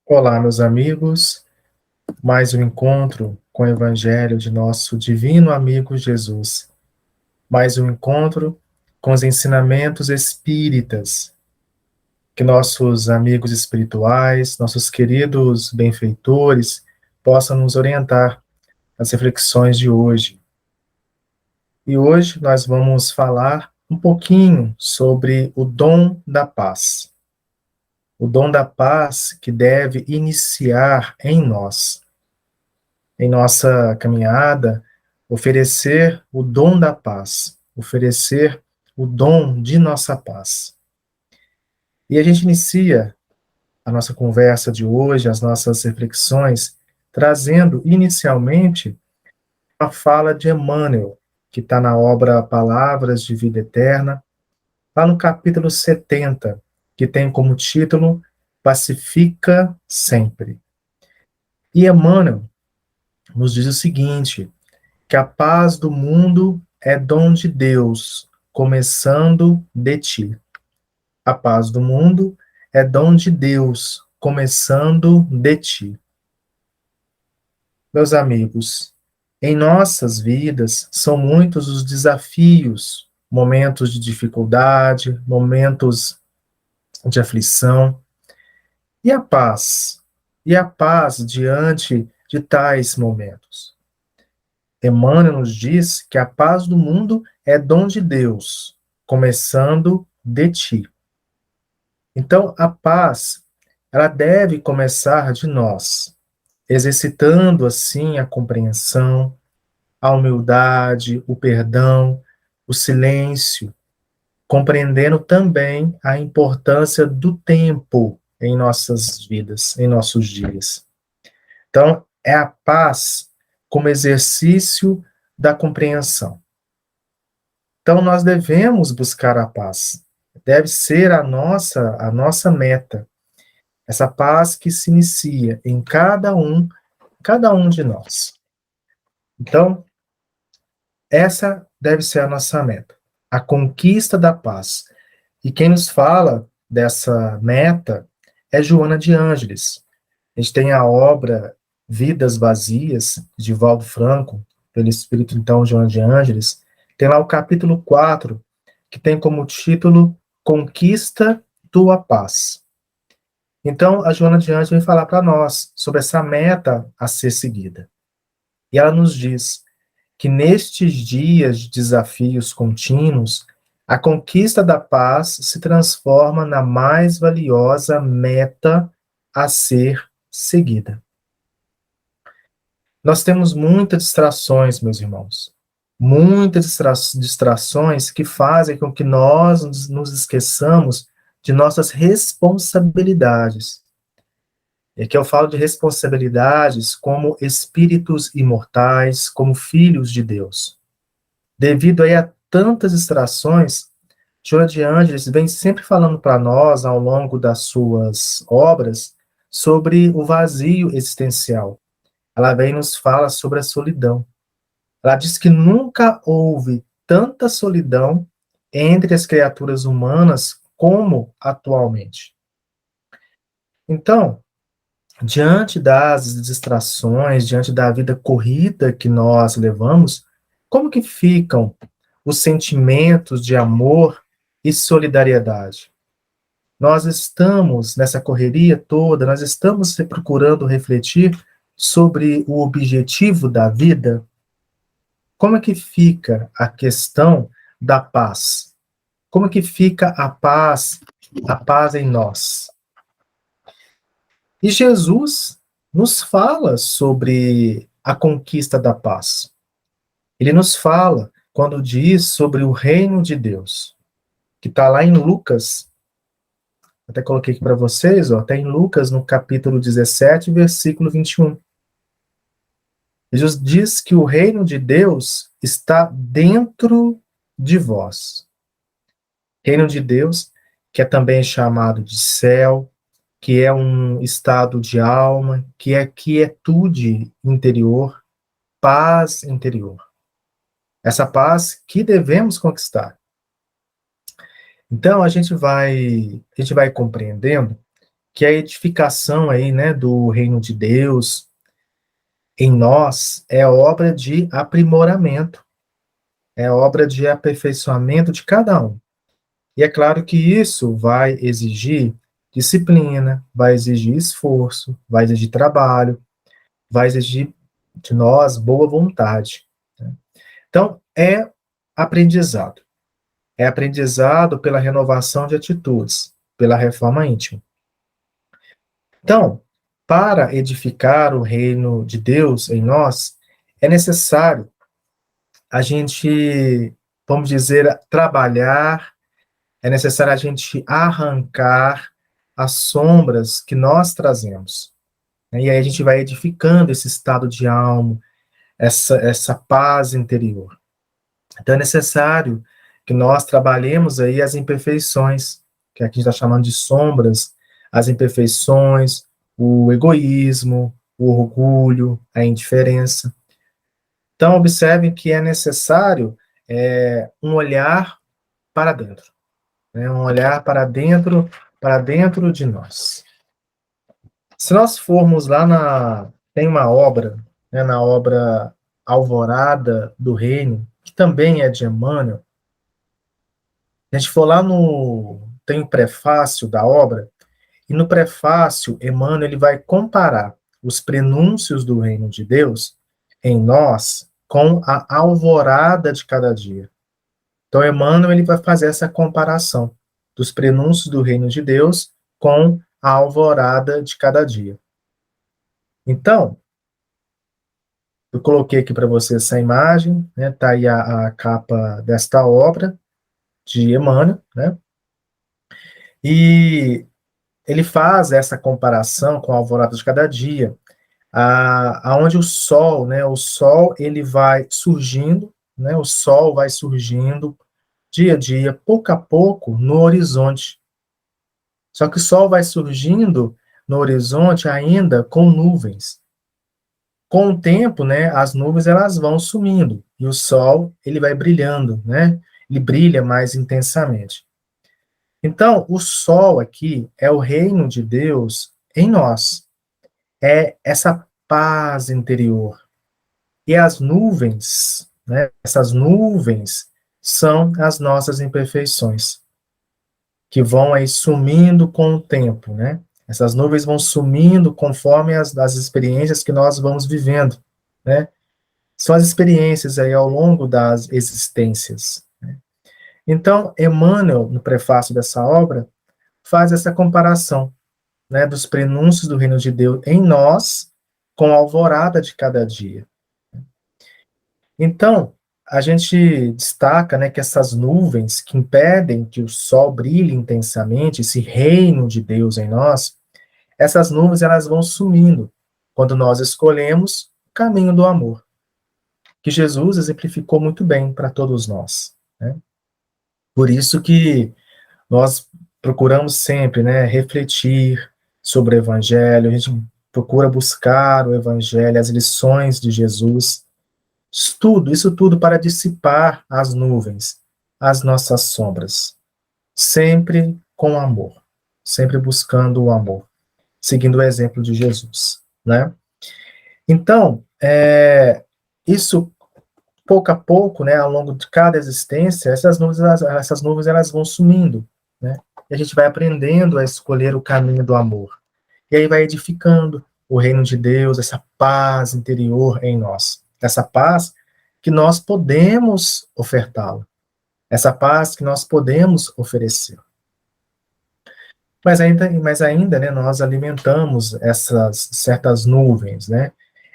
Olá, meus amigos, mais um encontro com o Evangelho de nosso divino amigo Jesus, mais um encontro com os ensinamentos espíritas, que nossos amigos espirituais, nossos queridos benfeitores, possam nos orientar nas reflexões de hoje. E hoje nós vamos falar um pouquinho sobre o dom da paz. O dom da paz que deve iniciar em nós. Em nossa caminhada, oferecer o dom da paz, oferecer o dom de nossa paz. E a gente inicia a nossa conversa de hoje, as nossas reflexões, trazendo inicialmente a fala de Emmanuel, que está na obra Palavras de Vida Eterna, lá no capítulo 70, que tem como título Pacifica Sempre. E Emmanuel nos diz o seguinte: que a paz do mundo é dom de Deus, começando de ti. A paz do mundo é dom de Deus, começando de ti. Meus amigos, em nossas vidas são muitos os desafios, momentos de dificuldade, momentos de aflição. E a paz? E a paz diante de tais momentos? Emmanuel nos diz que a paz do mundo é dom de Deus, começando de ti. Então, a paz, ela deve começar de nós, exercitando assim a compreensão, a humildade, o perdão, o silêncio, compreendendo também a importância do tempo em nossas vidas, em nossos dias. Então, é a paz como exercício da compreensão. Então, nós devemos buscar a paz. Deve ser a nossa meta. Essa paz que se inicia em cada um de nós. Então, essa deve ser a nossa meta. A conquista da paz. E quem nos fala dessa meta é Joana de Ângeles. A gente tem a obra Vidas Vazias, de Valdo Franco, pelo Espírito, então, Joana de Ângeles. Tem lá o capítulo 4, que tem como título Conquista tua Paz. Então, a Joana de Ângeles vem falar para nós sobre essa meta a ser seguida. E ela nos diz que nestes dias de desafios contínuos, a conquista da paz se transforma na mais valiosa meta a ser seguida. Nós temos muitas distrações, meus irmãos. Muitas distrações que fazem com que nós nos esqueçamos de nossas responsabilidades. E aqui eu falo de responsabilidades como espíritos imortais, como filhos de Deus. Devido aí a tantas distrações, Joana de Ângeles vem sempre falando para nós, ao longo das suas obras, sobre o vazio existencial. Ela vem e nos fala sobre a solidão. Ela diz que nunca houve tanta solidão entre as criaturas humanas como atualmente. Então, diante das distrações, diante da vida corrida que nós levamos, como que ficam os sentimentos de amor e solidariedade? Nós estamos nessa correria toda, nós estamos procurando refletir sobre o objetivo da vida. Como é que fica a questão da paz? Como é que fica a paz em nós? E Jesus nos fala sobre a conquista da paz. Ele nos fala quando diz sobre o reino de Deus, que está lá em Lucas, até coloquei aqui para vocês, está em Lucas, no capítulo 17, versículo 21. Jesus diz que o reino de Deus está dentro de vós. Reino de Deus, que é também chamado de céu, que é um estado de alma, que é quietude interior, paz interior. Essa paz que devemos conquistar. Então, a gente vai compreendendo que a edificação aí, né, do reino de Deus em nós é obra de aprimoramento, é obra de aperfeiçoamento de cada um. E é claro que isso vai exigir disciplina, vai exigir esforço, vai exigir trabalho, vai exigir de nós boa vontade. Né? Então, é aprendizado. É aprendizado pela renovação de atitudes, pela reforma íntima. Então, para edificar o reino de Deus em nós, é necessário a gente, vamos dizer, trabalhar, é necessário a gente arrancar as sombras que nós trazemos. E aí a gente vai edificando esse estado de alma, essa paz interior. Então é necessário que nós trabalhemos aí as imperfeições, que aqui a gente está chamando de sombras, as imperfeições, o egoísmo, o orgulho, a indiferença. Então observem que é necessário um olhar para dentro, né? Um olhar para dentro de nós. Se nós formos lá tem uma obra, né, na obra Alvorada do Reino, que também é de Emmanuel. A gente for lá tem o prefácio da obra, e no prefácio, Emmanuel ele vai comparar os prenúncios do reino de Deus em nós com a alvorada de cada dia. Então, Emmanuel ele vai fazer essa comparação dos prenúncios do reino de Deus com a alvorada de cada dia. Então, eu coloquei aqui para você essa imagem, né? Tá aí a capa desta obra de Emmanuel, né? E ele faz essa comparação com a alvorada de cada dia, aonde o sol, né? O sol ele vai surgindo, né? O sol vai surgindo dia a dia, pouco a pouco, no horizonte. Só que o sol vai surgindo no horizonte ainda com nuvens. Com o tempo, né, as nuvens elas vão sumindo e o sol ele vai brilhando, né? Ele brilha mais intensamente. Então, o sol aqui é o reino de Deus em nós. É essa paz interior. E as nuvens, né? Essas nuvens são as nossas imperfeições, que vão aí sumindo com o tempo, né? Essas nuvens vão sumindo conforme as experiências que nós vamos vivendo, né? São as experiências aí ao longo das existências. Né? Então, Emmanuel, no prefácio dessa obra, faz essa comparação, né, dos prenúncios do reino de Deus em nós com a alvorada de cada dia. Então, a gente destaca, né, que essas nuvens que impedem que o sol brilhe intensamente, esse reino de Deus em nós, essas nuvens elas vão sumindo quando nós escolhemos o caminho do amor, que Jesus exemplificou muito bem para todos nós. Né? Por isso que nós procuramos sempre, né, refletir sobre o Evangelho, a gente procura buscar o Evangelho, as lições de Jesus, isso tudo para dissipar as nuvens, as nossas sombras, sempre com amor, sempre buscando o amor, seguindo o exemplo de Jesus, né? Então, isso pouco a pouco, né, ao longo de cada existência, essas nuvens elas vão sumindo, né? E a gente vai aprendendo a escolher o caminho do amor. E aí vai edificando o reino de Deus, essa paz interior em nós. Essa paz que nós podemos ofertá-la. Essa paz que nós podemos oferecer. Mas ainda, né, nós alimentamos essas certas nuvens, né?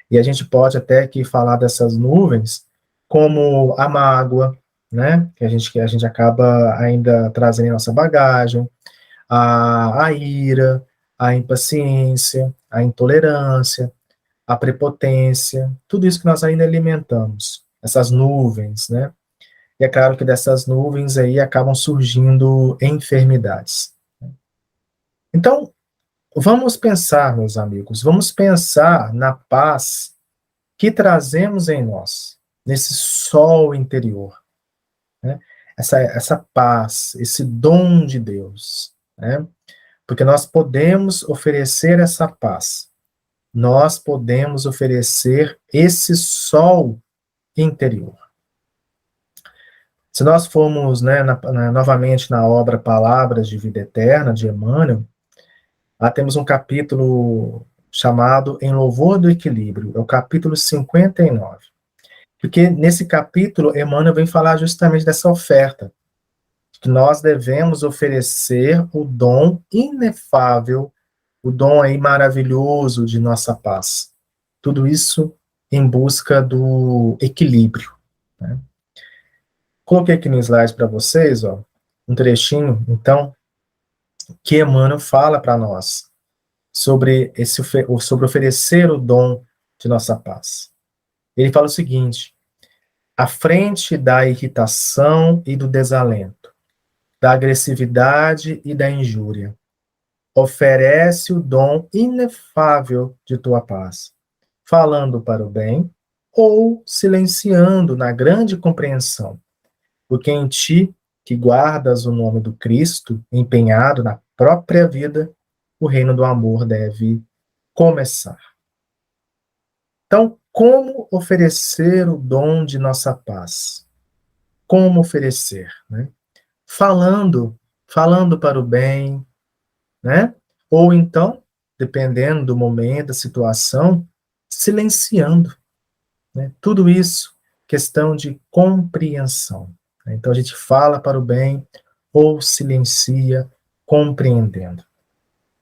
E a gente pode até aqui falar dessas nuvens como a mágoa, né? Que a gente acaba ainda trazendo em nossa bagagem, a ira, a impaciência, a intolerância, a prepotência, tudo isso que nós ainda alimentamos, essas nuvens, né? E é claro que dessas nuvens aí acabam surgindo enfermidades. Então, vamos pensar, meus amigos, vamos pensar na paz que trazemos em nós, nesse sol interior, né? Essa paz, esse dom de Deus, né? porque nós podemos oferecer essa paz, nós podemos oferecer esse sol interior. Se nós formos, né, novamente na obra Palavras de Vida Eterna, de Emmanuel, lá temos um capítulo chamado Em Louvor do Equilíbrio, é o capítulo 59. Porque nesse capítulo, Emmanuel vem falar justamente dessa oferta, que nós devemos oferecer o dom inefável, o dom aí maravilhoso de nossa paz. Tudo isso em busca do equilíbrio, né? Coloquei aqui no slide para vocês, ó, um trechinho, então, que Emmanuel fala para nós sobre oferecer o dom de nossa paz. Ele fala o seguinte: à frente da irritação e do desalento, da agressividade e da injúria, oferece o dom inefável de tua paz, falando para o bem ou silenciando na grande compreensão, porque em ti, que guardas o nome do Cristo, empenhado na própria vida, o reino do amor deve começar. Então, como oferecer o dom de nossa paz? Como oferecer, né? Falando para o bem, né? Ou então, dependendo do momento, da situação, silenciando, né? Tudo isso, questão de compreensão, né? Então, a gente fala para o bem ou silencia, compreendendo.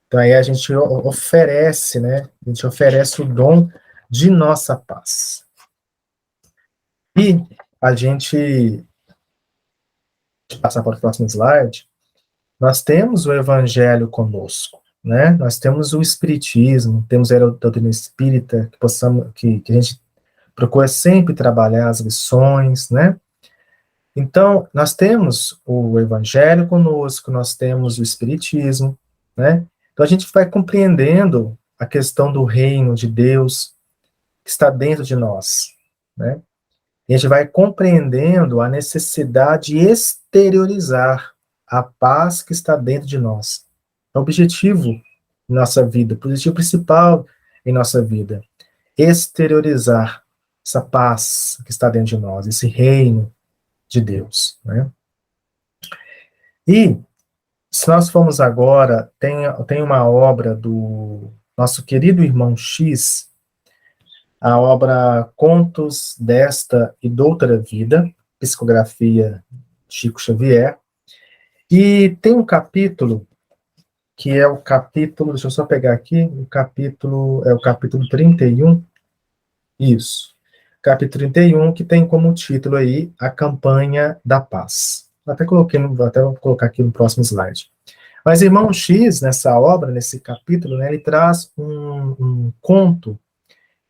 Então, aí a gente oferece, né? A gente oferece o dom de nossa paz. E a gente passar para o próximo slide, nós temos o Evangelho conosco, né? Nós temos o Espiritismo, temos a doutrina espírita, que a gente procura sempre trabalhar as lições, né? Então, nós temos o Evangelho conosco, nós temos o Espiritismo, né? Então, a gente vai compreendendo a questão do reino de Deus que está dentro de nós, né? E a gente vai compreendendo a necessidade de exteriorizar a paz que está dentro de nós. É o objetivo em nossa vida, o objetivo principal em nossa vida. Exteriorizar essa paz que está dentro de nós, esse reino de Deus, né? E, se nós formos agora, tem uma obra do nosso querido irmão X, a obra Contos desta e Doutra Vida, psicografia Chico Xavier, e tem um capítulo, que é o capítulo, deixa eu só pegar aqui, é o capítulo 31, isso, capítulo 31, que tem como título aí, A Campanha da Paz. Vou até colocar aqui no próximo slide. Mas irmão X, nessa obra, nesse capítulo, né, ele traz um conto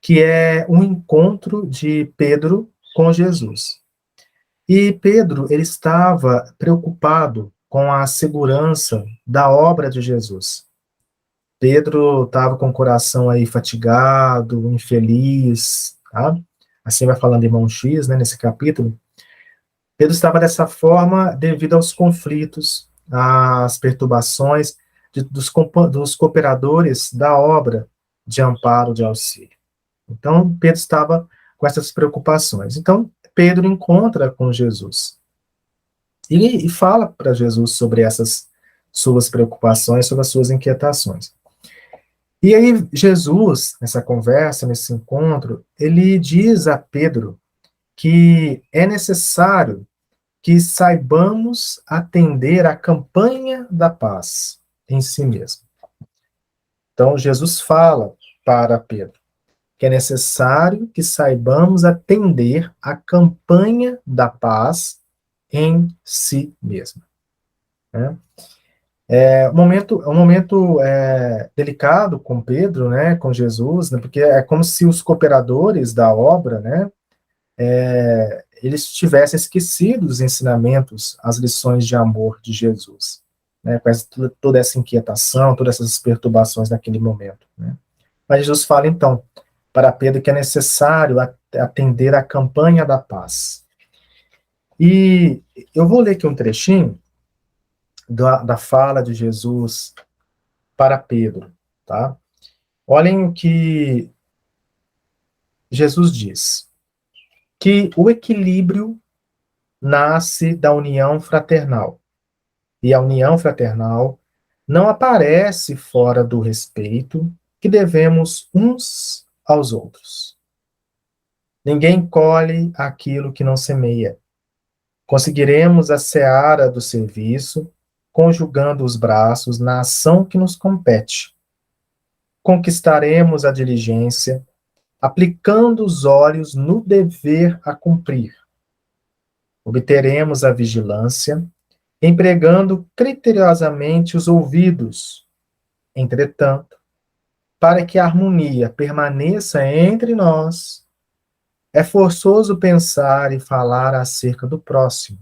que é um encontro de Pedro com Jesus. E Pedro, ele estava preocupado com a segurança da obra de Jesus. Pedro estava com o coração aí fatigado, infeliz, tá? Assim vai falando irmão X, né, nesse capítulo. Pedro estava dessa forma devido aos conflitos, às perturbações dos cooperadores da obra de amparo, de auxílio. Então, Pedro estava com essas preocupações. Então, Pedro encontra com Jesus e fala para Jesus sobre essas suas preocupações, sobre as suas inquietações. E aí, Jesus, nessa conversa, nesse encontro, ele diz a Pedro que é necessário que saibamos atender à campanha da paz em si mesmo. Então, Jesus fala para Pedro que é necessário que saibamos atender à campanha da paz em si mesmo, né? É um momento delicado com Pedro, né, com Jesus, né, porque é como se os cooperadores da obra, né, eles tivessem esquecido os ensinamentos, as lições de amor de Jesus, né, com toda essa inquietação, todas essas perturbações naquele momento, né. Mas Jesus fala, então, para Pedro que é necessário atender à campanha da paz. E eu vou ler aqui um trechinho da fala de Jesus para Pedro, tá? Olhem o que Jesus diz, que o equilíbrio nasce da união fraternal. E a união fraternal não aparece fora do respeito que devemos uns aos outros. Ninguém colhe aquilo que não semeia. Conseguiremos a seara do serviço, conjugando os braços na ação que nos compete. Conquistaremos a diligência, aplicando os olhos no dever a cumprir. Obteremos a vigilância, empregando criteriosamente os ouvidos. Entretanto, para que a harmonia permaneça entre nós, é forçoso pensar e falar acerca do próximo,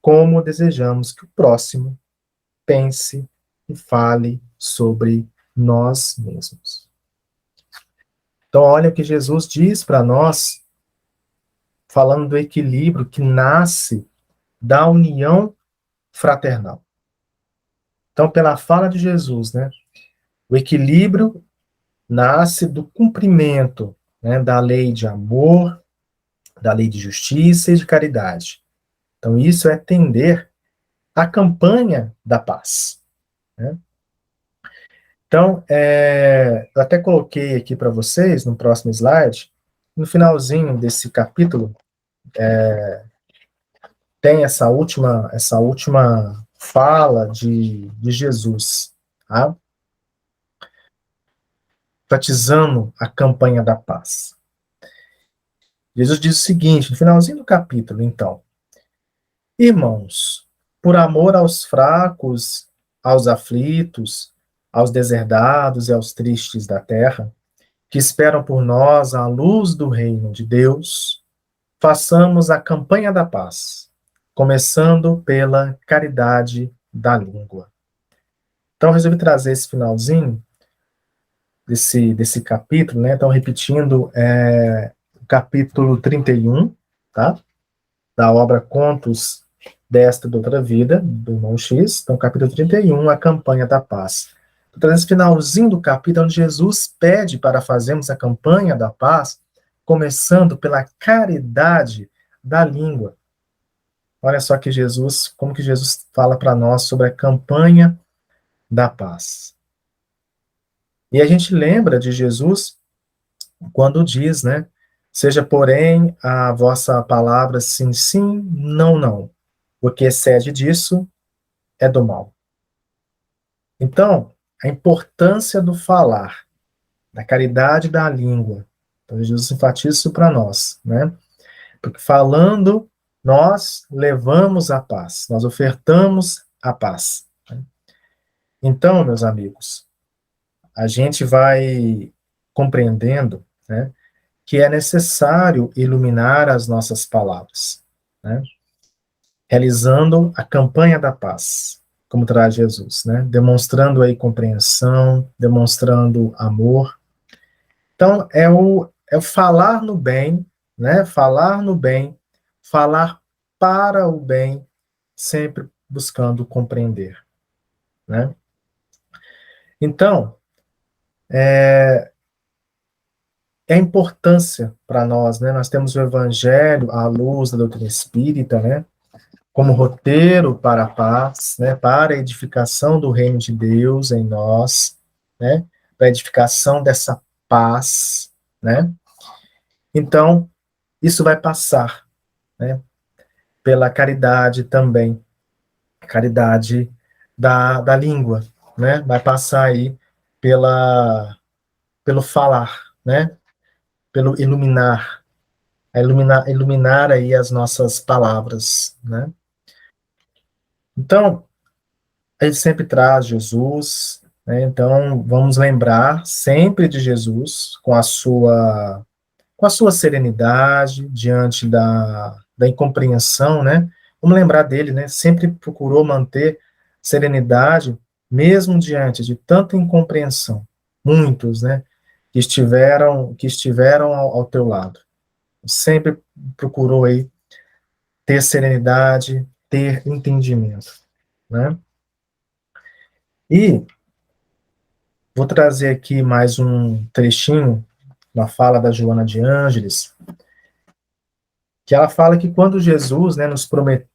como desejamos que o próximo pense e fale sobre nós mesmos. Então, olha o que Jesus diz para nós, falando do equilíbrio que nasce da união fraternal. Então, pela fala de Jesus, né, o equilíbrio nasce do cumprimento, né, da lei de amor, da lei de justiça e de caridade. Então, isso é tender à campanha da paz, né? Então, eu até coloquei aqui para vocês, no próximo slide, no finalzinho desse capítulo, tem essa última fala de Jesus, tá? Enfatizando a campanha da paz. Jesus diz o seguinte, no finalzinho do capítulo, então: irmãos, por amor aos fracos, aos aflitos, aos deserdados e aos tristes da terra, que esperam por nós a luz do reino de Deus, façamos a campanha da paz, começando pela caridade da língua. Então, eu resolvi trazer esse finalzinho desse capítulo, né? Então, repetindo, o capítulo 31, tá? Da obra Contos desta e outra vida, do irmão X. Então, capítulo 31, a campanha da paz. Estou trazendo esse finalzinho do capítulo, onde Jesus pede para fazermos a campanha da paz, começando pela caridade da língua. Olha só como que Jesus fala para nós sobre a campanha da paz. E a gente lembra de Jesus quando diz, né? Seja, porém, a vossa palavra sim, sim, não, não. O que excede disso é do mal. Então, a importância do falar, da caridade da língua. Então, Jesus enfatiza isso para nós, né? Porque falando, nós levamos a paz, nós ofertamos a paz. Então, meus amigos, a gente vai compreendendo, né, que é necessário iluminar as nossas palavras, né, realizando a campanha da paz, como traz Jesus, né, demonstrando aí compreensão, demonstrando amor. Então, é o falar no bem, né, falar no bem, falar para o bem, sempre buscando compreender, né. Então, é a importância para nós, né? Nós temos o Evangelho à luz da doutrina espírita, né? Como roteiro para a paz, né? Para a edificação do reino de Deus em nós, né? Para a edificação dessa paz, né? Então, isso vai passar, né? Pela caridade também, caridade da língua, né? Vai passar aí pelo falar, né? Pelo iluminar, iluminar aí as nossas palavras, né? Então, ele sempre traz Jesus, né? Então, vamos lembrar sempre de Jesus com a sua serenidade diante da incompreensão, né? Vamos lembrar dele, né? Sempre procurou manter serenidade mesmo diante de tanta incompreensão. Muitos, né? Que estiveram ao teu lado. Sempre procurou aí ter serenidade, ter entendimento, né? E Vou trazer aqui mais um trechinho, uma fala da Joana de Ângeles, que ela fala que quando Jesus, né,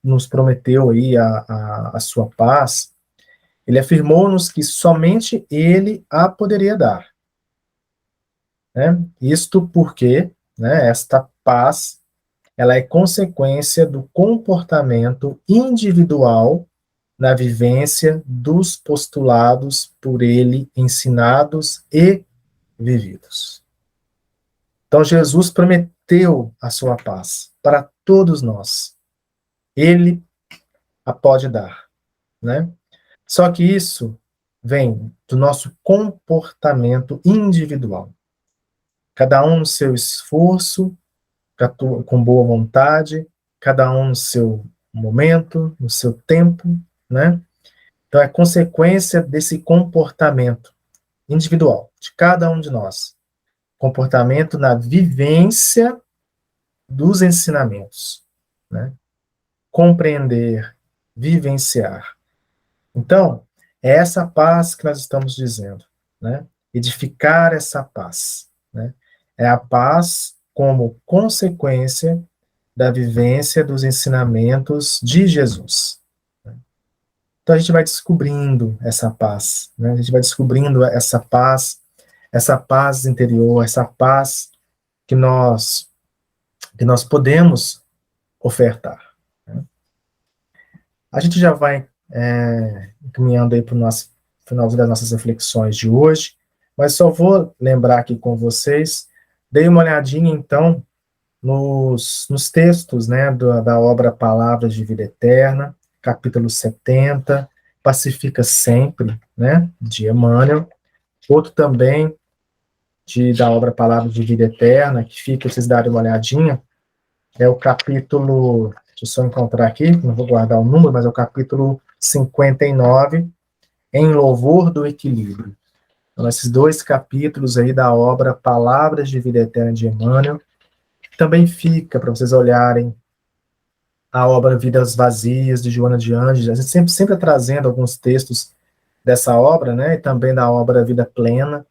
nos prometeu aí a sua paz, ele afirmou-nos que somente ele a poderia dar, né? Isto porque, né, esta paz, ela é consequência do comportamento individual na vivência dos postulados por ele ensinados e vividos. Então, Jesus prometeu a sua paz para todos nós. Ele a pode dar, né? Só que isso vem do nosso comportamento individual. Cada um no seu esforço, com boa vontade, cada um no seu momento, no seu tempo, né? Então, é consequência desse comportamento individual de cada um de nós. Comportamento na vivência dos ensinamentos, né? Compreender, vivenciar. Então, é essa paz que nós estamos dizendo, né? Edificar essa paz, né? É a paz como consequência da vivência dos ensinamentos de Jesus. Então a gente vai descobrindo essa paz, né? A gente vai descobrindo essa paz interior, essa paz que nós podemos ofertar, né? A gente já vai encaminhando aí para o nosso final das nossas reflexões de hoje, mas só vou lembrar aqui com vocês, dei uma olhadinha então nos textos, né, da obra Palavras de Vida Eterna, capítulo 70, Pacifica Sempre, né, de Emmanuel, outro também da obra Palavras de Vida Eterna, que fica, vocês darem uma olhadinha, é o capítulo, deixa eu só encontrar aqui, não vou guardar o número, mas é o capítulo 59, Em Louvor do Equilíbrio. Então, esses dois capítulos aí da obra Palavras de Vida Eterna de Emmanuel, também fica para vocês olharem a obra Vidas Vazias, de Joana de Ângeles, a gente sempre trazendo alguns textos dessa obra, né, e também da obra Vida Plena,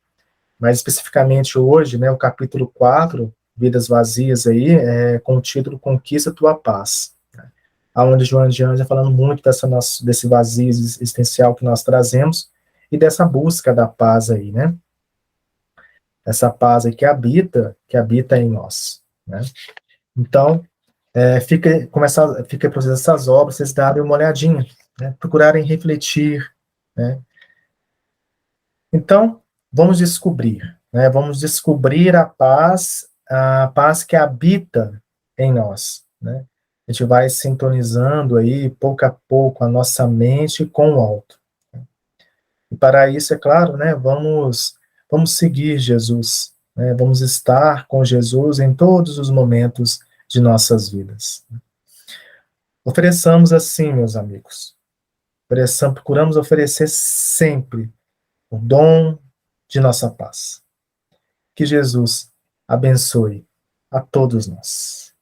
mas especificamente hoje, né, o capítulo 4, Vidas Vazias aí, com o título Conquista Tua Paz, né, onde Joana de Ângeles falando muito desse vazio existencial que nós trazemos, e dessa busca da paz aí, né, essa paz aí que habita em nós, né. Então, fica para vocês essas obras, vocês darem uma olhadinha, né, procurarem refletir, né. Então, vamos descobrir a paz que habita em nós, né. A gente vai sintonizando aí, pouco a pouco, a nossa mente com o alto. E para isso, é claro, né, vamos seguir Jesus, né, vamos estar com Jesus em todos os momentos de nossas vidas. Ofereçamos assim, meus amigos, procuramos oferecer sempre o dom de nossa paz. Que Jesus abençoe a todos nós.